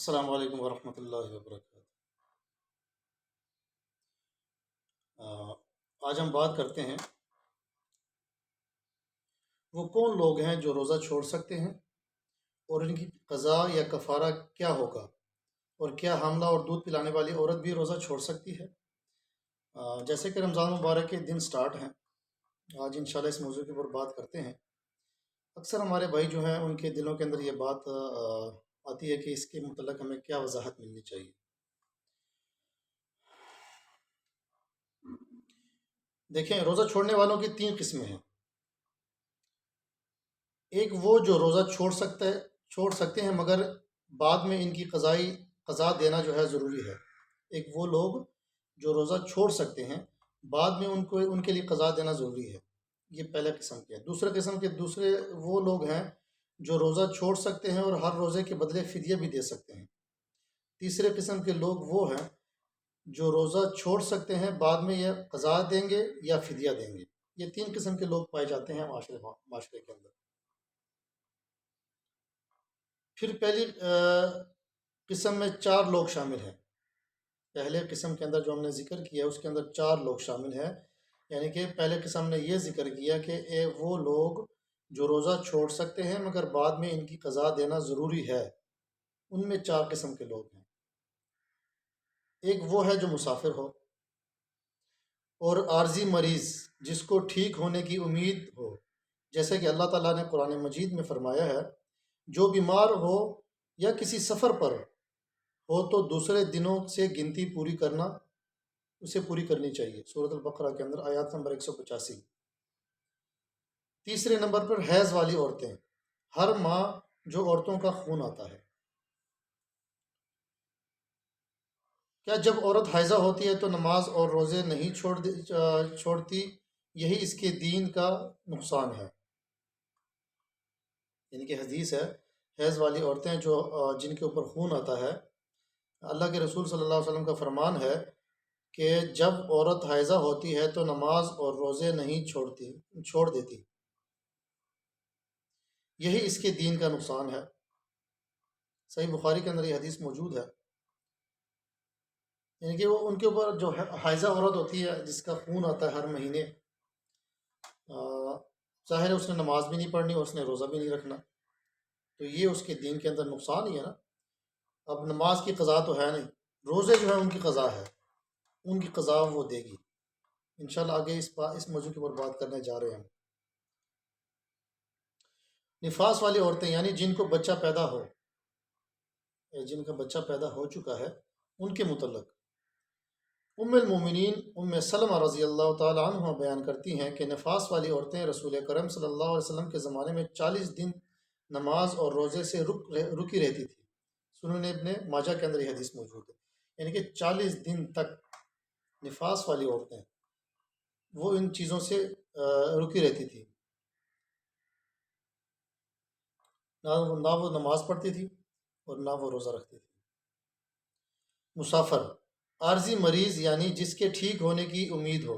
السلام علیکم ورحمۃ اللہ وبرکاتہ۔ آج ہم بات کرتے ہیں وہ کون لوگ ہیں جو روزہ چھوڑ سکتے ہیں اور ان کی قضا یا کفارہ کیا ہوگا، اور کیا حاملہ اور دودھ پلانے والی عورت بھی روزہ چھوڑ سکتی ہے۔ جیسے کہ رمضان مبارک کے دن سٹارٹ ہیں، آج انشاءاللہ اس موضوع کے اوپر بات کرتے ہیں۔ اکثر ہمارے بھائی جو ہیں ان کے دلوں کے اندر یہ بات آتی ہے کہ اس کے متعلق ہمیں کیا وضاحت ملنی چاہیے۔ دیکھیں، روزہ چھوڑنے والوں کی تین قسمیں ہیں۔ ایک وہ جو روزہ چھوڑ سکتے ہیں مگر بعد میں ان کی قضا دینا جو ہے ضروری ہے۔ ایک وہ لوگ جو روزہ چھوڑ سکتے ہیں، بعد میں ان کے لیے قضا دینا ضروری ہے، یہ پہلا قسم کے ہے۔ دوسرے وہ لوگ ہیں جو روزہ چھوڑ سکتے ہیں اور ہر روزے کے بدلے فدیہ بھی دے سکتے ہیں۔ تیسرے قسم کے لوگ وہ ہیں جو روزہ چھوڑ سکتے ہیں، بعد میں یہ قضا دیں گے یا فدیہ دیں گے۔ یہ تین قسم کے لوگ پائے جاتے ہیں معاشرے کے اندر۔ پھر پہلی قسم میں چار لوگ شامل ہیں۔ پہلے قسم کے اندر جو ہم نے ذکر کیا اس کے اندر چار لوگ شامل ہیں، یعنی کہ پہلے قسم نے یہ ذکر کیا کہ وہ لوگ جو روزہ چھوڑ سکتے ہیں مگر بعد میں ان کی قضا دینا ضروری ہے، ان میں چار قسم کے لوگ ہیں۔ ایک وہ ہے جو مسافر ہو اور عارضی مریض جس کو ٹھیک ہونے کی امید ہو، جیسے کہ اللہ تعالیٰ نے قرآن مجید میں فرمایا ہے، جو بیمار ہو یا کسی سفر پر ہو تو دوسرے دنوں سے گنتی اسے پوری کرنی چاہیے، سورۃ البقرہ کے اندر آیات نمبر 185۔ تیسرے نمبر پر حیض والی عورتیں، ہر ماہ جو عورتوں کا خون آتا ہے۔ کیا جب عورت حائضہ ہوتی ہے تو نماز اور روزے نہیں چھوڑتی؟ یہی اس کے دین کا نقصان ہے۔ یعنی کہ حدیث ہے، حیض والی عورتیں جن کے اوپر خون آتا ہے، اللہ کے رسول صلی اللہ علیہ وسلم کا فرمان ہے کہ جب عورت حائضہ ہوتی ہے تو نماز اور روزے نہیں چھوڑ دیتی، یہی اس کے دین کا نقصان ہے۔ صحیح بخاری کے اندر یہ حدیث موجود ہے۔ یعنی کہ وہ ان کے اوپر جو حائضہ عورت ہوتی ہے جس کا خون آتا ہے ہر مہینے، ظاہر ہے اس نے نماز بھی نہیں پڑھنی اور اس نے روزہ بھی نہیں رکھنا، تو یہ اس کے دین کے اندر نقصان ہی ہے نا۔ اب نماز کی قضا تو ہے نہیں، روزے جو ہے ان کی قضا ہے، ان کی قضا وہ دے گی۔ انشاءاللہ آگے اس موضوع کے اوپر بات کرنے جا رہے ہیں۔ نفاس والی عورتیں، یعنی جن کا بچہ پیدا ہو چکا ہے، ان کے متعلق ام المومنین ام سلمہ رضی اللہ تعالی عنہ بیان کرتی ہیں کہ نفاس والی عورتیں رسول کرم صلی اللہ علیہ وسلم کے زمانے میں 40 دن نماز اور روزے سے رکی رہتی تھی۔ سنن ابن ماجہ کے اندر یہ حدیث موجود ہے، یعنی کہ 40 دن تک نفاس والی عورتیں وہ ان چیزوں سے رکی رہتی تھی، نہ وہ نماز پڑھتی تھی اور نہ وہ روزہ رکھتی تھی۔ مسافر، عارضی مریض یعنی جس کے ٹھیک ہونے کی امید ہو،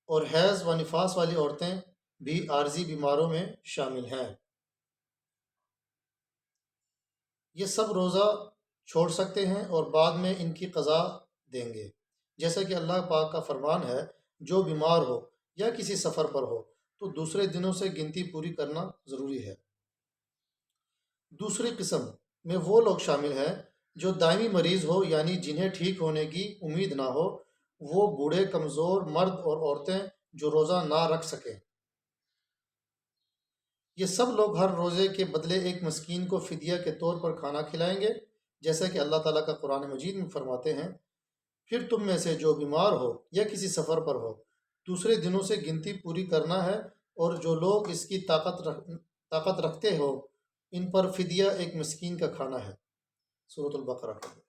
اور حیض و نفاس والی عورتیں بھی عارضی بیماروں میں شامل ہیں۔ یہ سب روزہ چھوڑ سکتے ہیں اور بعد میں ان کی قضا دیں گے، جیسا کہ اللہ پاک کا فرمان ہے، جو بیمار ہو یا کسی سفر پر ہو تو دوسرے دنوں سے گنتی پوری کرنا ضروری ہے۔ دوسری قسم میں وہ لوگ شامل ہیں جو دائمی مریض ہو، یعنی جنہیں ٹھیک ہونے کی امید نہ ہو، وہ بوڑھے، کمزور مرد اور عورتیں جو روزہ نہ رکھ سکیں۔ یہ سب لوگ ہر روزے کے بدلے ایک مسکین کو فدیہ کے طور پر کھانا کھلائیں گے، جیسا کہ اللہ تعالیٰ کا قرآن مجید میں فرماتے ہیں، پھر تم میں سے جو بیمار ہو یا کسی سفر پر ہو دوسرے دنوں سے گنتی پوری کرنا ہے، اور جو لوگ اس کی طاقت رکھتے ہو ان پر فدیہ ایک مسکین کا کھانا ہے، سورۃ البقرہ کے اندر۔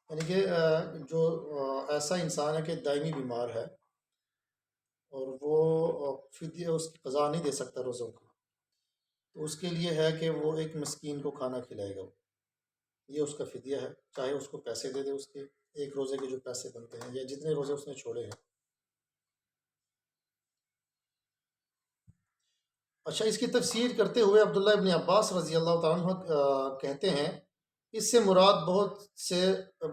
یعنی کہ جو ایسا انسان ہے کہ دائمی بیمار ہے اور وہ فدیہ اس کی قضا نہیں دے سکتا روزوں کو، تو اس کے لیے ہے کہ وہ ایک مسکین کو کھانا کھلائے گا، یہ اس کا فدیہ ہے، چاہے اس کو پیسے دے دے، اس کے ایک روزے کے جو پیسے بنتے ہیں یا جتنے روزے اس نے چھوڑے ہیں۔ اچھا، اس کی تفسیر کرتے ہوئے عبداللہ ابن عباس رضی اللہ تعالیٰ عنہ کہتے ہیں اس سے مراد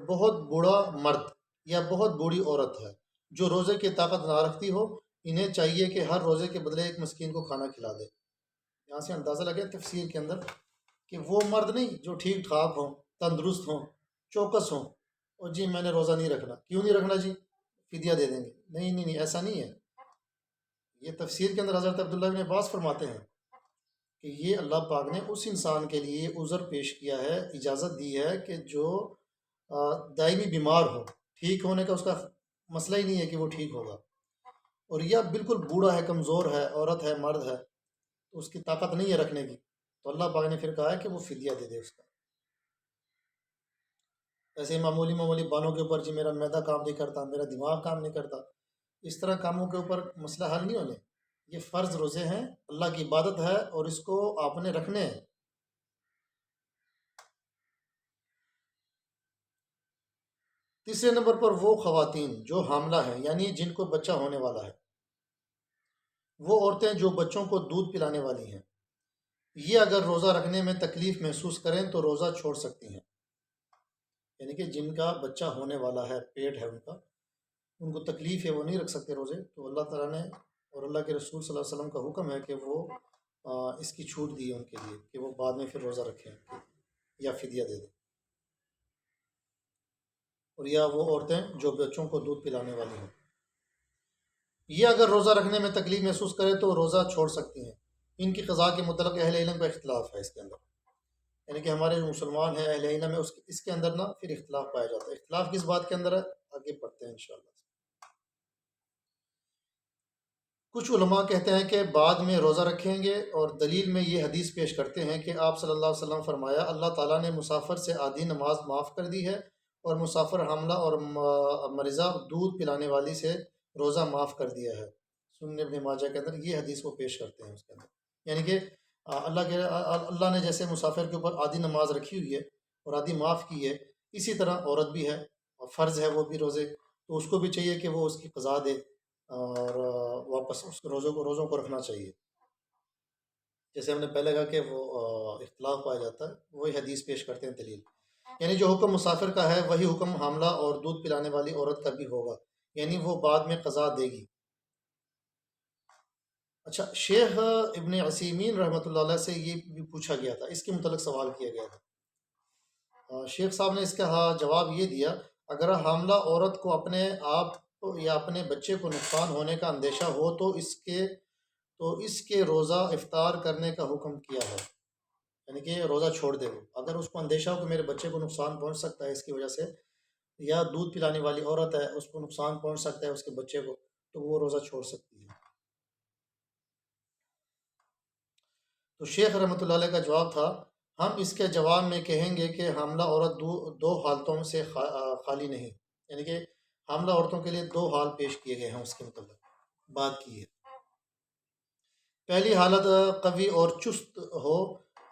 بہت بوڑھا مرد یا بہت بوڑھی عورت ہے جو روزے کی طاقت نہ رکھتی ہو، انہیں چاہیے کہ ہر روزے کے بدلے ایک مسکین کو کھانا کھلا دے۔ یہاں سے اندازہ لگے تفسیر کے اندر کہ وہ مرد نہیں جو ٹھیک ٹھاک ہوں، تندرست ہوں، چوکس ہوں، اور جی میں نے روزہ نہیں رکھنا، کیوں نہیں رکھنا جی؟ فدیہ دے دیں گے۔ نہیں نہیں نہیں، ایسا نہیں ہے۔ یہ تفسیر کے اندر حضرت عبداللہ بن عباس فرماتے ہیں کہ یہ اللہ پاک نے اس انسان کے لیے عذر پیش کیا ہے، اجازت دی ہے کہ جو دائمی بیمار ہو، ٹھیک ہونے کا اس کا مسئلہ ہی نہیں ہے کہ وہ ٹھیک ہوگا، اور یا بالکل بوڑھا ہے، کمزور ہے، عورت ہے، مرد ہے، تو اس کی طاقت نہیں ہے رکھنے کی، تو اللہ پاک نے پھر کہا ہے کہ وہ فدیہ دے دے اس کا۔ ایسے ہی معمولی معمولی بانوں کے اوپر جی میرا معدہ کام نہیں کرتا، میرا دماغ کام نہیں کرتا، اس طرح کاموں کے اوپر مسئلہ حل نہیں ہونے۔ یہ فرض روزے ہیں، اللہ کی عبادت ہے، اور اس کو آپ نے رکھنے ہیں۔ تیسرے نمبر پر وہ خواتین جو حاملہ ہیں، یعنی جن کو بچہ ہونے والا ہے، وہ عورتیں جو بچوں کو دودھ پلانے والی ہیں، یہ اگر روزہ رکھنے میں تکلیف محسوس کریں تو روزہ چھوڑ سکتی ہیں۔ یعنی کہ جن کا بچہ ہونے والا ہے، پیٹ ہے ان کا، ان کو تکلیف ہے، وہ نہیں رکھ سکتے روزے، تو اللہ تعالیٰ نے اور اللہ کے رسول صلی اللہ علیہ وسلم کا حکم ہے کہ وہ اس کی چھوٹ دی ہے ان کے لیے کہ وہ بعد میں پھر روزہ رکھیں یا فدیہ دے دیں، اور یا وہ عورتیں جو بچوں کو دودھ پلانے والی ہیں، یہ اگر روزہ رکھنے میں تکلیف محسوس کرے تو روزہ چھوڑ سکتی ہیں۔ ان کی قضاء کے متعلق اہل علم کا اختلاف ہے اس کے اندر، یعنی کہ ہمارے جو مسلمان ہیں اہل علم ہے اس کے اندر نا پھر اختلاف پایا جاتا ہے۔ اختلاف کس بات کے اندر ہے؟ آگے پڑھتے ہیں انشاءاللہ۔ کچھ علماء کہتے ہیں کہ بعد میں روزہ رکھیں گے، اور دلیل میں یہ حدیث پیش کرتے ہیں کہ آپ صلی اللہ علیہ وسلم فرمایا اللہ تعالیٰ نے مسافر سے آدھی نماز معاف کر دی ہے، اور مسافر حاملہ اور مریضہ دودھ پلانے والی سے روزہ معاف کر دیا ہے۔ سنن ابن ماجہ کے اندر یہ حدیث وہ پیش کرتے ہیں اس کے اندر، یعنی کہ اللہ نے جیسے مسافر کے اوپر آدھی نماز رکھی ہوئی ہے اور آدھی معاف کی ہے، اسی طرح عورت بھی ہے اور فرض ہے وہ بھی روزے، تو اس کو بھی چاہیے کہ وہ اس کی قضا دے، اور واپس اس کو روزوں کو رکھنا چاہیے۔ جیسے ہم نے پہلے کہا کہ وہ اختلاف پایا جاتا ہے، وہی حدیث پیش کرتے ہیں دلیل، یعنی جو حکم مسافر کا ہے وہی حکم حاملہ اور دودھ پلانے والی عورت کا بھی ہوگا، یعنی وہ بعد میں قضا دے گی۔ اچھا، شیخ ابن عثیمین رحمۃ اللہ علیہ سے یہ بھی پوچھا گیا تھا، اس کے متعلق سوال کیا گیا تھا۔ شیخ صاحب نے اس کا جواب یہ دیا، اگر حاملہ عورت کو اپنے آپ یا اپنے بچے کو نقصان ہونے کا اندیشہ ہو تو اس کے روزہ افطار کرنے کا حکم کیا ہے، یعنی کہ روزہ چھوڑ دے وہ، اگر اس کو اندیشہ ہو کہ میرے بچے کو نقصان پہنچ سکتا ہے اس کی وجہ سے، یا دودھ پلانے والی عورت ہے اس کو نقصان پہنچ سکتا ہے اس کے بچے کو، تو وہ روزہ چھوڑ سکتی ہے۔ تو شیخ رحمۃ اللہ علیہ کا جواب تھا، ہم اس کے جواب میں کہیں گے کہ حاملہ عورت دو حالتوں سے خالی نہیں، یعنی کہ حاملہ عورتوں کے لیے دو حال پیش کیے گئے ہیں، اس کے متعلق بات کی ہے۔ پہلی حالت قوی اور چست ہو،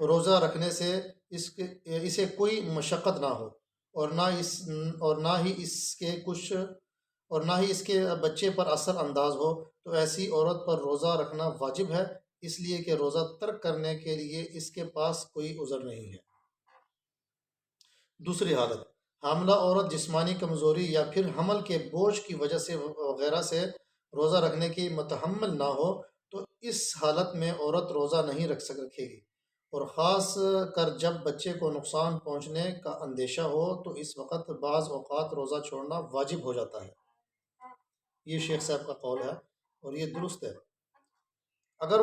روزہ رکھنے سے اسے کوئی مشقت نہ ہو، اور نہ ہی اس کے بچے پر اثر انداز ہو، تو ایسی عورت پر روزہ رکھنا واجب ہے، اس لیے کہ روزہ ترک کرنے کے لیے اس کے پاس کوئی عذر نہیں ہے۔ دوسری حالت، حاملہ عورت جسمانی کمزوری یا پھر حمل کے بوجھ کی وجہ سے وغیرہ سے روزہ رکھنے کی متحمل نہ ہو، تو اس حالت میں عورت روزہ نہیں رکھے گی، اور خاص کر جب بچے کو نقصان پہنچنے کا اندیشہ ہو تو اس وقت بعض اوقات روزہ چھوڑنا واجب ہو جاتا ہے۔ یہ شیخ صاحب کا قول ہے اور یہ درست ہے۔ اگر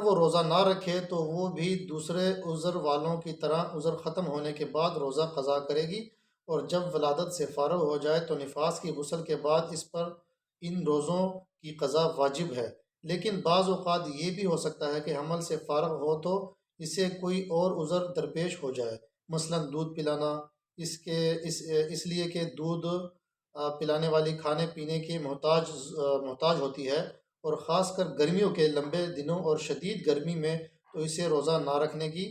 وہ روزہ نہ رکھے تو وہ بھی دوسرے عذر والوں کی طرح عذر ختم ہونے کے بعد روزہ قضا کرے گی، اور جب ولادت سے فارغ ہو جائے تو نفاس کی غسل کے بعد اس پر ان روزوں کی قضا واجب ہے۔ لیکن بعض اوقات یہ بھی ہو سکتا ہے کہ حمل سے فارغ ہو تو اسے کوئی اور عذر درپیش ہو جائے، مثلا دودھ پلانا، اس لیے کہ دودھ پلانے والی کھانے پینے کی محتاج ہوتی ہے، اور خاص کر گرمیوں کے لمبے دنوں اور شدید گرمی میں تو اسے روزہ نہ رکھنے کی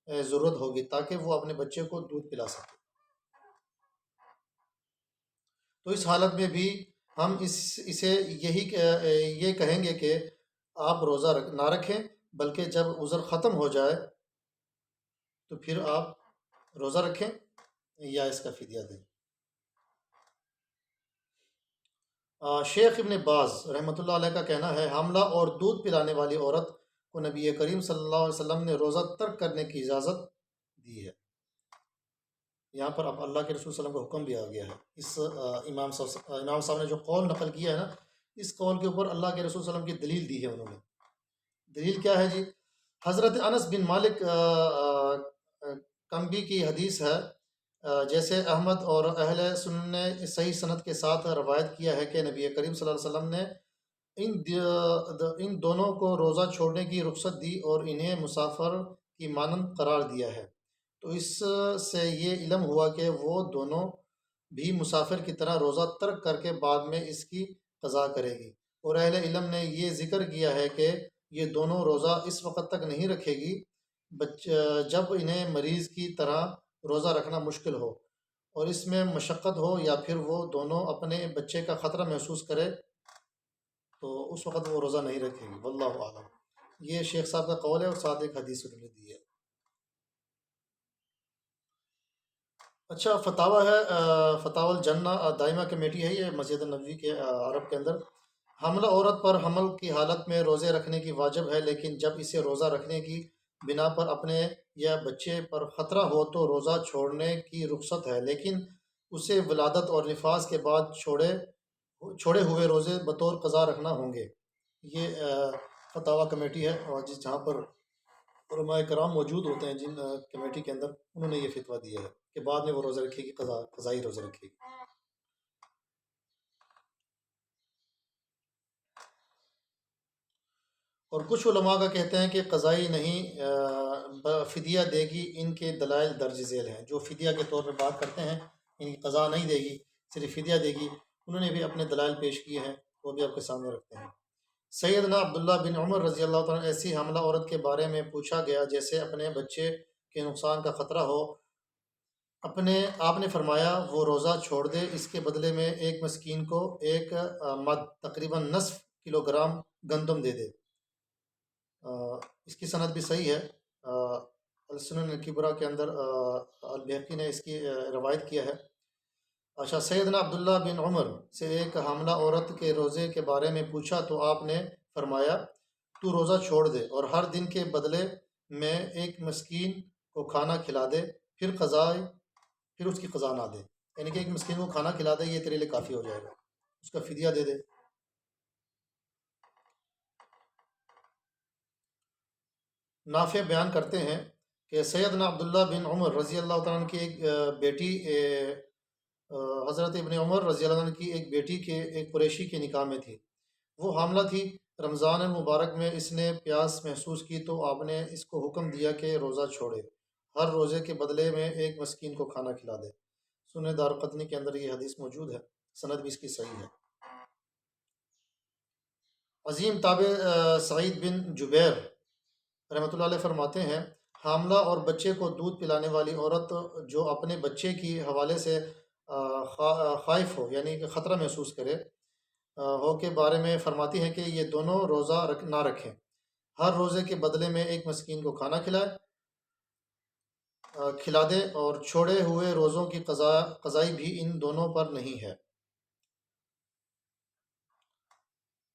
ضرورت ہوگی تاکہ وہ اپنے بچے کو دودھ پلا سکے۔ تو اس حالت میں بھی ہم اسے یہ کہیں گے کہ آپ روزہ نہ رکھیں، بلکہ جب عذر ختم ہو جائے تو پھر آپ روزہ رکھیں یا اس کا فدیہ دیں۔ شیخ ابن باز رحمۃ اللہ علیہ کا کہنا ہے حاملہ اور دودھ پلانے والی عورت کو نبی کریم صلی اللہ علیہ وسلم نے روزہ ترک کرنے کی اجازت دی ہے۔ یہاں پر اب اللہ کے رسول صلی اللہ علیہ وسلم کا حکم بھی آ گیا ہے۔ اس امام صاحب نے جو قول نقل کیا ہے نا، اس قول کے اوپر اللہ کے رسول صلی اللہ علیہ وسلم کی دلیل دی ہے انہوں نے۔ دلیل کیا ہے جی؟ حضرت انس بن مالک کمبی کی حدیث ہے، جیسے احمد اور اہل سنن نے صحیح سند کے ساتھ روایت کیا ہے کہ نبی کریم صلی اللہ علیہ وسلم نے ان دونوں کو روزہ چھوڑنے کی رخصت دی اور انہیں مسافر کی مانند قرار دیا ہے۔ تو اس سے یہ علم ہوا کہ وہ دونوں بھی مسافر کی طرح روزہ ترک کر کے بعد میں اس کی قضا کرے گی۔ اور اہل علم نے یہ ذکر کیا ہے کہ یہ دونوں روزہ اس وقت تک نہیں رکھے گی جب انہیں مریض کی طرح روزہ رکھنا مشکل ہو اور اس میں مشقت ہو، یا پھر وہ دونوں اپنے بچے کا خطرہ محسوس کرے تو اس وقت وہ روزہ نہیں رکھے گی۔ واللہ اعلم۔ یہ شیخ صاحب کا قول ہے اور ساتھ ایک حدیث انہوں نے دی ہے۔ اچھا، فتاوی ہے، فتاوی الجنہ دائمہ کمیٹی ہے، یہ مسجد النبوی کے عرب کے اندر۔ حاملہ عورت پر حمل کی حالت میں روزے رکھنے کی واجب ہے، لیکن جب اسے روزہ رکھنے کی بنا پر اپنے یا بچے پر خطرہ ہو تو روزہ چھوڑنے کی رخصت ہے، لیکن اسے ولادت اور نفاس کے بعد چھوڑے ہوئے روزے بطور قضا رکھنا ہوں گے۔ یہ فتاوی کمیٹی ہے، اور جہاں پر علماء کرام موجود ہوتے ہیں جن کمیٹی کے اندر، انہوں نے یہ فتویٰ دیا ہے کہ بعد میں وہ روزہ رکھے گی، قضائی روزہ رکھے گی۔ اور کچھ علماء کا کہتے ہیں کہ قضائی نہیں، فدیہ دے گی۔ ان کے دلائل درج ذیل ہیں۔ جو فدیہ کے طور پہ بات کرتے ہیں، یعنی قضا نہیں دے گی، صرف فدیہ دے گی، انہوں نے بھی اپنے دلائل پیش کیے ہیں، وہ بھی آپ کے سامنے رکھتے ہیں۔ سیدنا عبداللہ بن عمر رضی اللہ تعالیٰ عنہ ایسی حاملہ عورت کے بارے میں پوچھا گیا جیسے اپنے بچے کے نقصان کا خطرہ ہو، آپ نے فرمایا وہ روزہ چھوڑ دے، اس کے بدلے میں ایک مسکین کو ایک مد تقریباً نصف کلو گرام گندم دے دے۔ اس کی سند بھی صحیح ہے۔ السنن الکبریٰ کے اندر البیہقی نے اس کی روایت کیا ہے۔ اچھا، سیدنا عبداللہ بن عمر سے ایک حاملہ عورت کے روزے کے بارے میں پوچھا تو آپ نے فرمایا تو روزہ چھوڑ دے اور ہر دن کے بدلے میں ایک مسکین کو کھانا کھلا دے، پھر اس کی قضا نہ دے، یعنی کہ ایک مسکین کو کھانا کھلا دے، یہ تیرے لیے کافی ہو جائے گا، اس کا فدیہ دے دے۔ نافع بیان کرتے ہیں کہ سیدنا عبداللہ بن عمر رضی اللہ تعالیٰ عنہ کی ایک بیٹی حضرت ابن عمر رضی اللہ عنہ کی ایک بیٹی کے ایک قریشی کے نکاح میں تھی۔ وہ حاملہ تھی۔ رمضان المبارک میں اس نے پیاس محسوس کی تو آپ نے اس کو حکم دیا کہ روزہ چھوڑے، ہر روزے کے بدلے میں ایک مسکین کو کھانا کھلا دے۔ سنن دارقطنی کے اندر یہ حدیث موجود ہے، سند بھی اس کی صحیح ہے۔ عظیم تابع سعید بن جبیر رحمۃ اللہ علیہ فرماتے ہیں حاملہ اور بچے کو دودھ پلانے والی عورت جو اپنے بچے کی حوالے سے خائف ہو، یعنی کہ خطرہ محسوس کرے ہو کے بارے میں فرماتی ہیں کہ یہ دونوں روزہ نہ رکھیں، ہر روزے کے بدلے میں ایک مسکین کو کھانا کھلا دے، اور چھوڑے ہوئے روزوں کی قضائی بھی ان دونوں پر نہیں ہے۔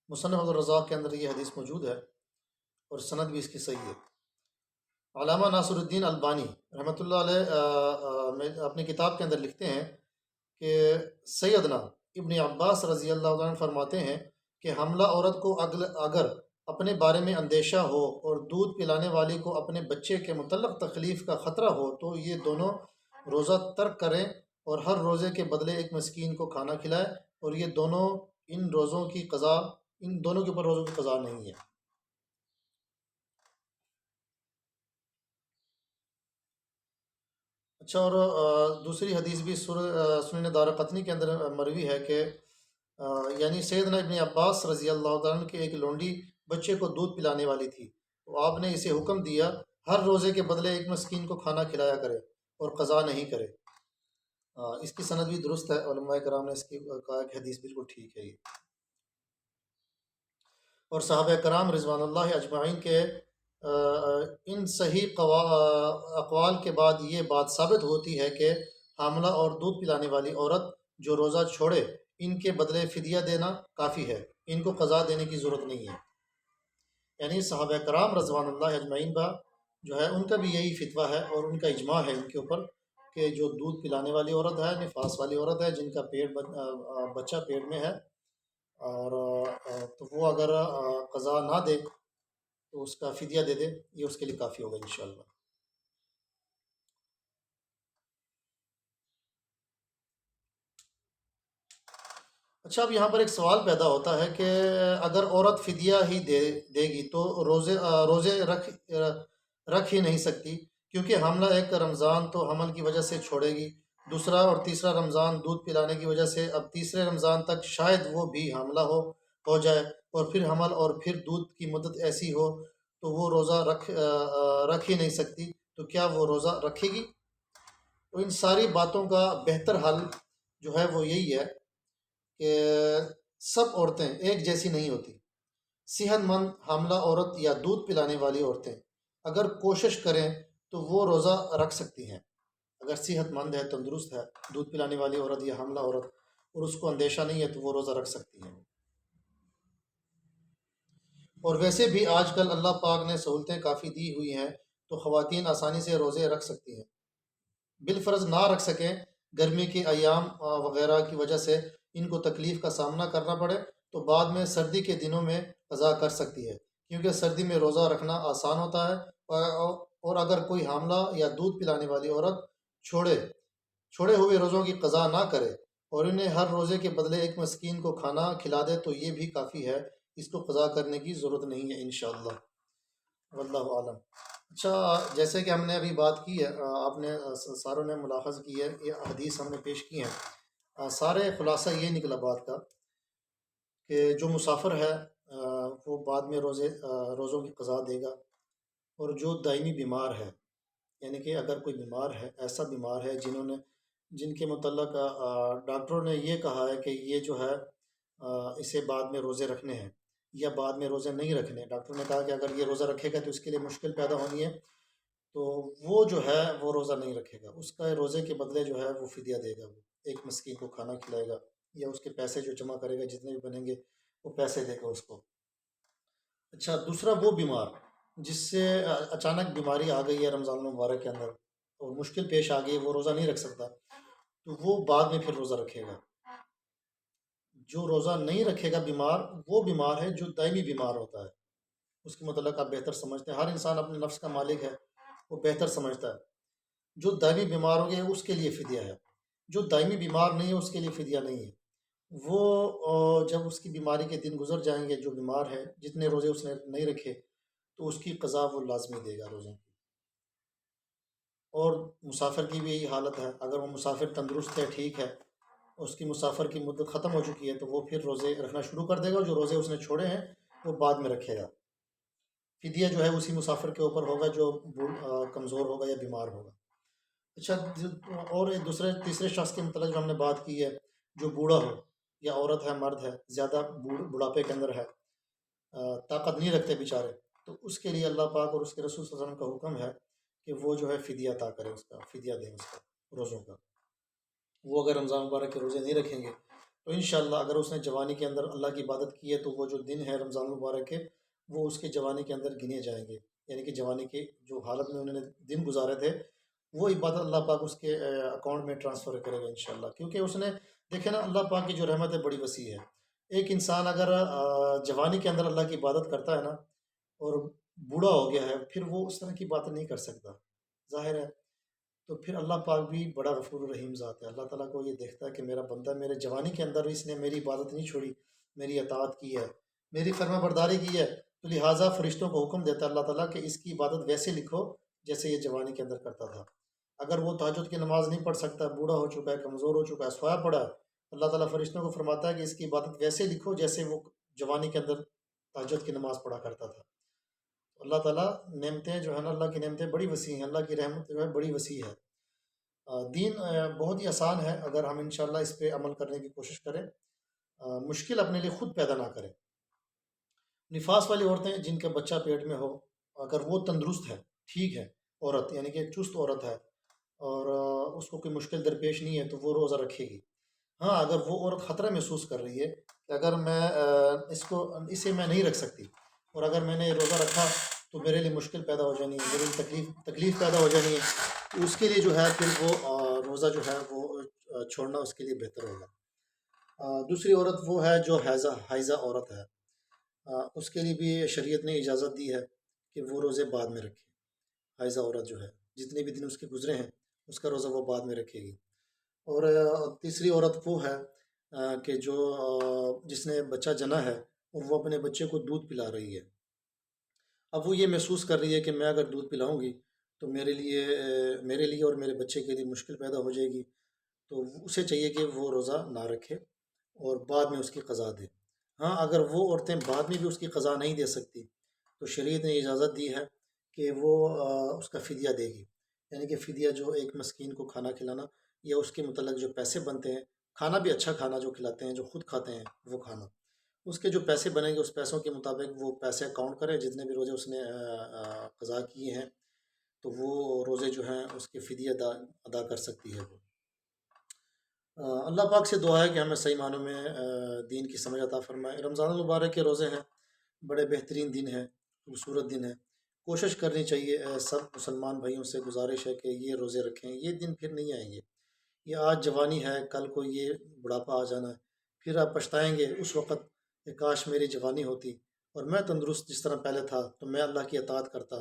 مصنف عبدالرزاق کے اندر یہ حدیث موجود ہے اور سند بھی اس کی صحیح ہے۔ علامہ ناصر الدین البانی رحمۃ اللہ علیہ اپنی کتاب کے اندر لکھتے ہیں کہ سیدنا ابن عباس رضی اللہ عنہ فرماتے ہیں کہ حاملہ عورت کو اگر اپنے بارے میں اندیشہ ہو اور دودھ پلانے والی کو اپنے بچے کے متعلق تکلیف کا خطرہ ہو تو یہ دونوں روزہ ترک کریں اور ہر روزے کے بدلے ایک مسکین کو کھانا کھلائے، اور یہ دونوں ان دونوں کے اوپر روزوں کی قضا نہیں ہے۔ اچھا، اور دوسری حدیث بھی سنن دارقطنی کے اندر مروی ہے کہ یعنی سیدنا ابن عباس رضی اللہ عنہ کی ایک لونڈی بچے کو دودھ پلانے والی تھی، تو آپ نے اسے حکم دیا ہر روزے کے بدلے ایک مسکین کو کھانا کھلایا کرے اور قضا نہیں کرے۔ اس کی سند بھی درست ہے، علماء کرام نے اس کی کہا کہ حدیث بالکل ٹھیک ہے یہ۔ اور صحابہ کرام رضوان اللہ اجمعین کے ان صحیح اقوال کے بعد یہ بات ثابت ہوتی ہے کہ حاملہ اور دودھ پلانے والی عورت جو روزہ چھوڑے ان کے بدلے فدیہ دینا کافی ہے، ان کو قضا دینے کی ضرورت نہیں ہے۔ یعنی صحابہ کرام رضوان اللہ اجمعین با جو ہے ان کا بھی یہی فتویٰ ہے اور ان کا اجماع ہے ان کے اوپر کہ جو دودھ پلانے والی عورت ہے، نفاس والی عورت ہے، جن کا بچہ پیٹ میں ہے، اور تو وہ اگر قضا نہ دے تو اس کا فدیہ دے دے، یہ اس کے لیے کافی ہوگا انشاءاللہ۔ اچھا، اب یہاں پر ایک سوال پیدا ہوتا ہے کہ اگر عورت فدیہ ہی دے گی تو روزے رکھ ہی نہیں سکتی، کیونکہ حاملہ ایک رمضان تو حمل کی وجہ سے چھوڑے گی، دوسرا اور تیسرا رمضان دودھ پلانے کی وجہ سے، اب تیسرے رمضان تک شاید وہ بھی حاملہ ہو جائے، اور پھر حمل اور پھر دودھ کی مدت ایسی ہو تو وہ روزہ رکھ ہی نہیں سکتی، تو کیا وہ روزہ رکھے گی؟ تو ان ساری باتوں کا بہتر حل جو ہے وہ یہی ہے کہ سب عورتیں ایک جیسی نہیں ہوتی۔ صحت مند حاملہ عورت یا دودھ پلانے والی عورتیں اگر کوشش کریں تو وہ روزہ رکھ سکتی ہیں، اگر صحت مند ہے، تندرست ہے دودھ پلانے والی عورت یا حاملہ عورت، اور اس کو اندیشہ نہیں ہے، تو وہ روزہ رکھ سکتی ہیں۔ اور ویسے بھی آج کل اللہ پاک نے سہولتیں کافی دی ہوئی ہیں، تو خواتین آسانی سے روزے رکھ سکتی ہیں، بالفرض نہ رکھ سکیں، گرمی کے ایام وغیرہ کی وجہ سے ان کو تکلیف کا سامنا کرنا پڑے، تو بعد میں سردی کے دنوں میں قضا کر سکتی ہے، کیونکہ سردی میں روزہ رکھنا آسان ہوتا ہے، اور اگر کوئی حاملہ یا دودھ پلانے والی عورت چھوڑے ہوئے روزوں کی قضا نہ کرے اور انہیں ہر روزے کے بدلے ایک مسکین کو کھانا کھلا دے تو یہ بھی کافی ہے، اس کو قضا کرنے کی ضرورت نہیں ہے انشاءاللہ، واللہ عالم۔ اچھا، جیسے کہ ہم نے ابھی بات کی ہے، آپ نے ساروں نے ملاحظ کی ہے، یہ حدیث ہم نے پیش کی ہیں، سارے خلاصہ یہ نکلا بات کا کہ جو مسافر ہے وہ بعد میں روزوں کی قضا دے گا، اور جو دائمی بیمار ہے، یعنی کہ اگر کوئی بیمار ہے، ایسا بیمار ہے جن کے متعلق ڈاکٹروں نے یہ کہا ہے کہ یہ جو ہے اسے بعد میں روزے رکھنے ہیں یا بعد میں روزے نہیں رکھنے، ڈاکٹر نے کہا کہ اگر یہ روزہ رکھے گا تو اس کے لیے مشکل پیدا ہونی ہے، تو وہ جو ہے وہ روزہ نہیں رکھے گا، اس کا روزے کے بدلے جو ہے وہ فدیہ دے گا، وہ ایک مسکین کو کھانا کھلائے گا، یا اس کے پیسے جو جمع کرے گا جتنے بھی بنیں گے وہ پیسے دے گا اس کو۔ اچھا، دوسرا وہ بیمار جس سے اچانک بیماری آ گئی ہے رمضان المبارک کے اندر اور مشکل پیش آ گئی، وہ روزہ نہیں رکھ سکتا، تو وہ بعد میں پھر روزہ رکھے گا۔ جو روزہ نہیں رکھے گا بیمار، وہ بیمار ہے جو دائمی بیمار ہوتا ہے، اس کے متعلق آپ بہتر سمجھتے ہیں، ہر انسان اپنے نفس کا مالک ہے، وہ بہتر سمجھتا ہے۔ جو دائمی بیمار ہو گیا اس کے لیے فدیہ ہے، جو دائمی بیمار نہیں ہے اس کے لیے فدیہ نہیں ہے، وہ جب اس کی بیماری کے دن گزر جائیں گے، جو بیمار ہے جتنے روزے اس نے نہیں رکھے تو اس کی قضا وہ لازمی دے گا روزوں کی۔ اور مسافر کی بھی یہی حالت ہے، اگر وہ مسافر تندرست ہے، ٹھیک ہے، اس کی مسافر کی مدت ختم ہو چکی ہے، تو وہ پھر روزے رکھنا شروع کر دے گا، جو روزے اس نے چھوڑے ہیں وہ بعد میں رکھے گا، فدیہ جو ہے اسی مسافر کے اوپر ہوگا جو کمزور ہوگا یا بیمار ہوگا۔ اچھا، اور ایک تیسرے شخص کے متعلق جو ہم نے بات کی ہے، جو بوڑھا ہو یا عورت ہے، مرد ہے، زیادہ بڑھاپے کے اندر ہے، طاقت نہیں رکھتے بیچارے، تو اس کے لیے اللہ پاک اور اس کے رسول صلی اللہ علیہ وسلم کا حکم ہے کہ وہ جو ہے فدیہ عطا کرے، اس کا فدیہ دیں اس کا روزوں کا۔ وہ اگر رمضان مبارک کے روزے نہیں رکھیں گے تو انشاءاللہ اگر اس نے جوانی کے اندر اللہ کی عبادت کی ہے تو وہ جو دن ہے رمضان مبارک کے، وہ اس کے جوانی کے اندر گنے جائیں گے، یعنی کہ جوانی کے جو حالت میں انہوں نے دن گزارے تھے وہ عبادت اللہ پاک اس کے اکاؤنٹ میں ٹرانسفر کرے گا انشاءاللہ، کیونکہ اس نے دیکھے نا، اللہ پاک کی جو رحمت ہے بڑی وسیع ہے۔ ایک انسان اگر جوانی کے اندر اللہ کی عبادت کرتا ہے نا اور بوڑھا ہو گیا ہے، پھر وہ اس طرح کی باتیں نہیں کر سکتا، ظاہر ہے، تو پھر اللہ پاک بھی بڑا غفور الرحیم ذات ہے، اللہ تعالیٰ کو یہ دیکھتا ہے کہ میرا بندہ میرے جوانی کے اندر اس نے میری عبادت نہیں چھوڑی، میری اطاعت کی ہے، میری فرما برداری کی ہے، تو لہٰذا فرشتوں کو حکم دیتا ہے اللہ تعالیٰ کہ اس کی عبادت ویسے لکھو جیسے یہ جوانی کے اندر کرتا تھا۔ اگر وہ تہجد کی نماز نہیں پڑھ سکتا، بوڑھا ہو چکا ہے، کمزور ہو چکا ہے، سویا پڑا ہے، اللہ تعالیٰ فرشتوں کو فرماتا ہے کہ اس کی عبادت ویسے لکھو جیسے وہ جوانی کے اندر تہجد کی نماز پڑھا کرتا تھا۔ اللہ تعالیٰ نعمتیں جو ہے نا، اللہ کی نعمتیں بڑی وسیع ہیں، اللہ کی رحمت جو ہے بڑی وسیع ہے۔ دین بہت ہی آسان ہے اگر ہم انشاءاللہ اس پہ عمل کرنے کی کوشش کریں، مشکل اپنے لیے خود پیدا نہ کریں۔ نفاس والی عورتیں جن کا بچہ پیٹ میں ہو اگر وہ تندرست ہے، ٹھیک ہے، عورت یعنی کہ چست عورت ہے، اور اس کو کوئی مشکل درپیش نہیں ہے، تو وہ روزہ رکھے گی۔ ہاں، اگر وہ عورت خطرہ محسوس کر رہی ہے کہ اگر میں اسے میں نہیں رکھ سکتی، اور اگر میں نے روزہ رکھا تو میرے لیے مشکل پیدا ہو جانی ہے، میرے لیے تکلیف پیدا ہو جانی ہے، تو اس کے لیے جو ہے پھر وہ روزہ جو ہے وہ چھوڑنا اس کے لیے بہتر ہوگا۔ دوسری عورت وہ ہے جو حائضہ عورت ہے، اس کے لیے بھی شریعت نے اجازت دی ہے کہ وہ روزے بعد میں رکھے۔ حائضہ عورت جو ہے، جتنے بھی دن اس کے گزرے ہیں اس کا روزہ وہ بعد میں رکھے گی۔ اور تیسری عورت وہ ہے کہ جو جس نے بچہ جنا ہے اور وہ اپنے بچے کو دودھ پلا رہی ہے۔ اب وہ یہ محسوس کر رہی ہے کہ میں اگر دودھ پلاؤں گی تو میرے لیے اور میرے بچے کے لیے مشکل پیدا ہو جائے گی، تو اسے چاہیے کہ وہ روزہ نہ رکھے اور بعد میں اس کی قضا دے۔ ہاں، اگر وہ عورتیں بعد میں بھی اس کی قضا نہیں دے سکتی تو شریعت نے اجازت دی ہے کہ وہ اس کا فدیہ دے گی، یعنی کہ فدیہ جو ایک مسکین کو کھانا کھلانا، یا اس کے متعلق جو پیسے بنتے ہیں، کھانا بھی اچھا کھانا جو کھلاتے ہیں، جو خود کھاتے ہیں وہ کھانا، اس کے جو پیسے بنیں گے اس پیسوں کے مطابق وہ پیسے اکاؤنٹ کرے، جتنے بھی روزے اس نے قضا کیے ہیں، تو وہ روزے جو ہیں اس کے فدیہ ادا کر سکتی ہے وہ۔ اللہ پاک سے دعا ہے کہ ہمیں صحیح معنوں میں دین کی سمجھ عطا فرمائے۔ رمضان المبارک کے روزے ہیں، بڑے بہترین دن ہیں، خوبصورت دن ہے۔ کوشش کرنی چاہیے، سب مسلمان بھائیوں سے گزارش ہے کہ یہ روزے رکھیں، یہ دن پھر نہیں آئیں گے۔ یہ آج جوانی ہے، کل کو یہ بڑھاپا آ جانا ہے، پھر آپ پچھتائیں گے اس وقت کہ کاش میری جوانی ہوتی اور میں تندرست جس طرح پہلے تھا تو میں اللہ کی اطاعت کرتا۔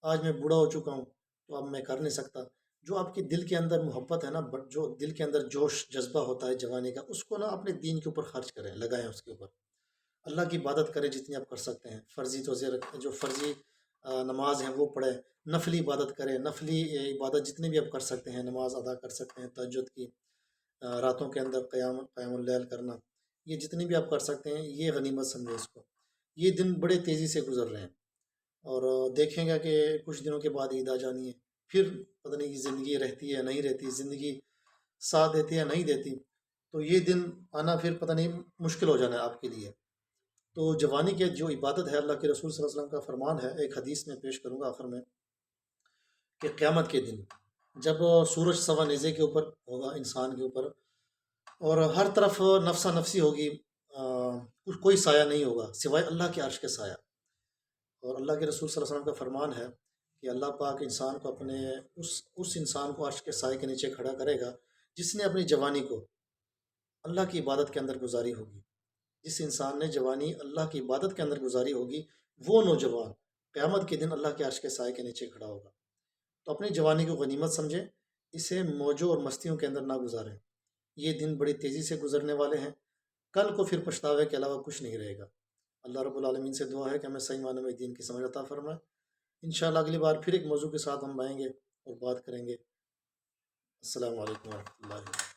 آج میں بوڑھا ہو چکا ہوں تو اب میں کر نہیں سکتا۔ جو آپ کے دل کے اندر محبت ہے نا، جو دل کے اندر جوش جذبہ ہوتا ہے جوانی کا، اس کو نا اپنے دین کے اوپر خرچ کریں، لگائیں اس کے اوپر۔ اللہ کی عبادت کریں جتنی آپ کر سکتے ہیں، فرضی روزے رکھیں، جو فرضی نماز ہیں وہ پڑھیں، نفلی عبادت کریں، نفلی عبادت جتنی بھی آپ کر سکتے ہیں، نماز ادا کر سکتے ہیں، تہجد کی، راتوں کے اندر قیام اللیل کرنا، یہ جتنی بھی آپ کر سکتے ہیں یہ غنیمت سمجھیں اس کو۔ یہ دن بڑے تیزی سے گزر رہے ہیں، اور دیکھیں گا کہ کچھ دنوں کے بعد عید آ جانی ہے، پھر پتہ نہیں زندگی رہتی ہے نہیں رہتی، زندگی ساتھ دیتی ہے نہیں دیتی، تو یہ دن آنا پھر پتہ نہیں مشکل ہو جانا ہے آپ کے لیے۔ تو جوانی کے جو عبادت ہے، اللہ کے رسول صلی اللہ علیہ وسلم کا فرمان ہے، ایک حدیث میں پیش کروں گا آخر میں، کہ قیامت کے دن جب سورج سوا نیزے کے اوپر ہوگا انسان کے اوپر، اور ہر طرف نفسا نفسی ہوگی، کوئی سایہ نہیں ہوگا سوائے اللہ کے عرش کے سایہ، اور اللہ کے رسول صلی اللہ علیہ وسلم کا فرمان ہے کہ اللہ پاک انسان کو اپنے اس انسان کو عرش کے سائے کے نیچے کھڑا کرے گا جس نے اپنی جوانی کو اللہ کی عبادت کے اندر گزاری ہوگی۔ جس انسان نے جوانی اللہ کی عبادت کے اندر گزاری ہوگی، وہ نوجوان قیامت کے دن اللہ کے عرش کے سائے کے نیچے کھڑا ہوگا۔ تو اپنی جوانی کو غنیمت سمجھیں، اسے موجوں اور مستیوں کے اندر نہ گزاریں۔ یہ دن بڑی تیزی سے گزرنے والے ہیں، کل کو پھر پچھتاوے کے علاوہ کچھ نہیں رہے گا۔ اللہ رب العالمین سے دعا ہے کہ ہمیں صحیح معنوں میں دین کی سمجھ عطا فرمائے۔ انشاءاللہ اگلی بار پھر ایک موضوع کے ساتھ ہم آئیں گے اور بات کریں گے۔ السلام علیکم ورحمۃ اللہ۔